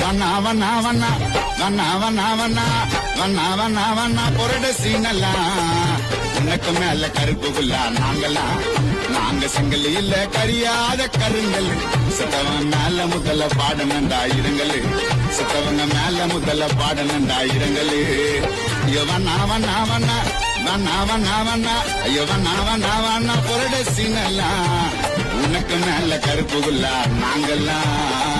வண்ணா வண்ணா வண்ணா வண்ணா வண்ணா வண்ணா வண்ணா வண்ணா வண்ணா பொருட சீனெல்லாம் உனக்கு மேல கருப்பு புல்லா நாங்கெல்லாம் நாங்க செங்கல் இல்ல கரியாத கருங்கல் சித்தவன் மேல முதல்ல பாடனண்டா இருங்கல் சித்தவங்க மேல முதல்ல பாடனண்டா இருங்கல் ஐயோ வண்ணா வண்ணா வண்ணா வண்ணா வண்ணா வண்ணா ஐயோ வண்ணா வண்ணா வண்ணா பொருட சீனெல்லாம் உனக்கு மேல கருப்பு புல்லா நாங்கெல்லாம்